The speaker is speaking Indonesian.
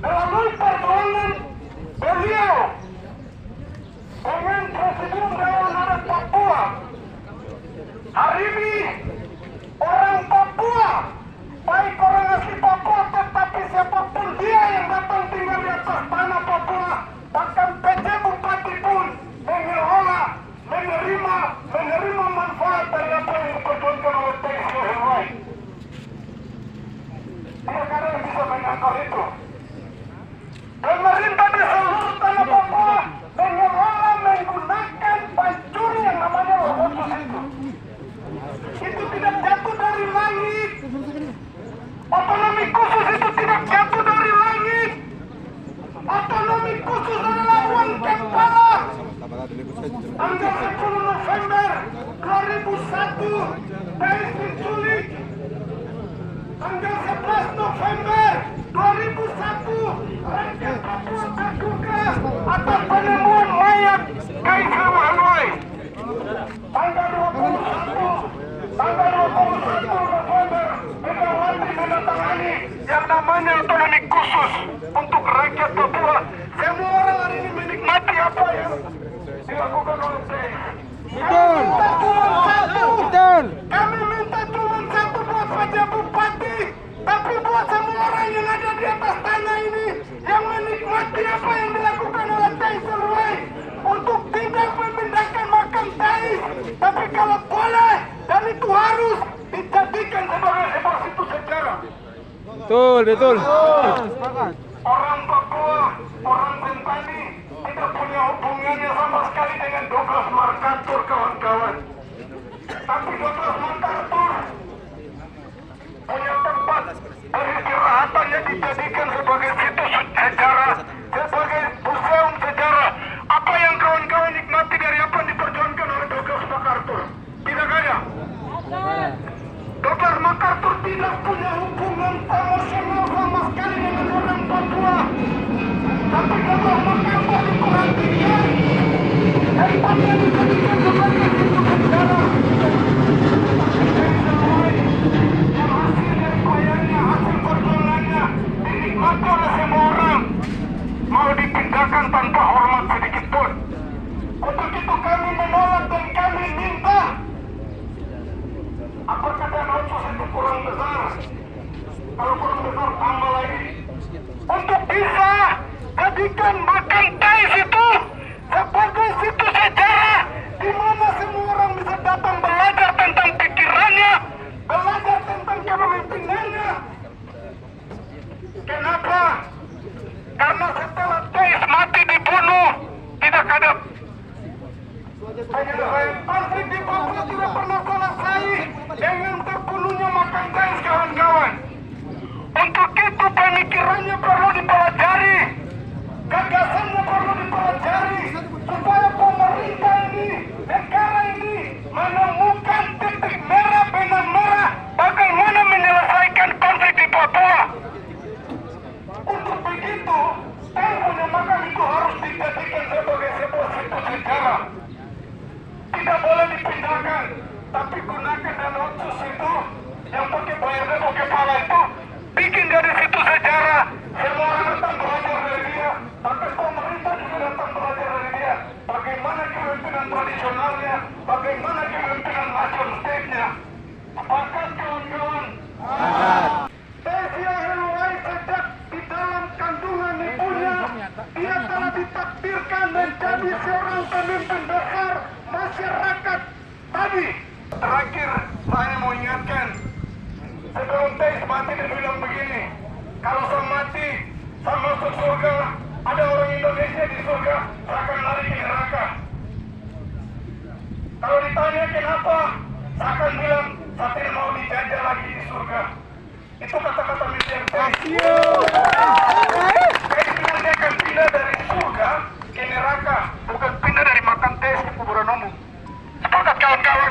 melalui perjuangan beliau dengan Presiden Dewan Adat Papua. Hari ini orang Papua, baik orang asli Papua tetapi siapapun dia yang datang tinggal di atas tanah Papua, bahkan PJ Bupati pun mengelola, menerima manfaat dari apa yang diperjuangkan oleh TSU Helwai. Tidak ada yang bisa menyangkal itu. Pemerintah di seluruh tanah Papua mengelola menggunakan pancuri yang namanya Lobotus itu. Itu tidak jatuh dari langit. Otonomi khusus itu tidak jatuh dari langit. Otonomi khusus adalah uang kepala. Tanggal 10 November 2001 PSI diculik. Tanggal 11 November 2001 rakyat Papua terduga atas penemuan mayat KSU Helwai. Tanggal 21 November Megawati menandatangani yang namanya otonomi khusus untuk rakyat Papua. Semua orang hari ini menikmati apa yang dilakukan oleh TNI. Betul. Betul. Kami minta cuma satu buat saja Bupati, tapi buat semua orang yang ada di atas tanah ini yang menikmati apa yang dilakukan oleh TSU Helwai untuk tidak memindahkan makam TAI, tapi kalau boleh dan itu harus dijadikan sebagai sebuah situs sejarah. Betul. Orang Papua, orang Sentani tidak punya hubungannya sama sekali dengan Douglas MacArthur kawan-kawan. Tapi Douglas MacArthur punya tempat peristirahatannya dijadikan sebagai situs sejarah, sebagai museum sejarah. Apa yang kawan-kawan nikmati dari apa yang diperjuangkan oleh Douglas MacArthur? Tidak ada. Douglas MacArthur tidak punya hubungan emosional sama sekali dengan orang Papua. Tapi Douglas MacArthur diperhatikan, tempatnya dijadikan sebagai situs sejarah. Yang hasil dari bayarnya, hasil perjuangannya dinikmati oleh semua orang, mau dipindahkan tanpa hormat sedikit pun. Untuk itu kami menolak dan kami minta, apakah dana otsus itu kurang besar? Kalau kurang besar tambah lagi. Untuk bisa jadikan makam TAIS itu sebagai situs sejarah di mana semua orang bisa datang belajar tentang pikirannya, belajar tentang kepemimpinannya. Kenapa? Karena setelah TAIS mati dibunuh, tidak ada konflik di Papua tidak pernah selesai dengan terbunuhnya makam TAIS, kawan-kawan. Untuk itu pemikirannya perlu dipelajari, gagasannya perlu dipelajari, supaya pemerintah ini, negara ini menemukan titik merah, benang merah bagaimana menyelesaikan konflik di Papua. Untuk begitu, TAIS punya makam itu harus dijadikan sebagai sebuah situs sejarah. Tidak boleh dipindahkan, tapi gunakan dana otsus itu yang pakai bayar dan kepala itu, bikin dari situs sejarah. Semua orang datang belajar dari dia, bahkan pemerintah juga datang belajar dari dia. Bagaimana kepemimpinan tradisionalnya, bagaimana kepemimpinan nation state-nya. Sepakat kawan-kawan? TSU Helwai sejak di dalam kandungan ibunya, dia telah ditakdirkan menjadi seorang pemimpin besar masyarakat tadi. Terakhir saya mau ingatkan, sebelum TAIS mati dia bilang begini, kalau saya mati, saya masuk surga, ada orang Indonesia di surga, saya akan lari ke neraka. Kalau ditanya kenapa, saya akan bilang, saya tidak mau dijajah lagi di surga. Itu kata-kata militer TAIS. TAIS bilang dia akan pindah dari surga ke neraka, bukan pindah dari makam TAIS ke kuburan umum. Sepakat kawan-kawan?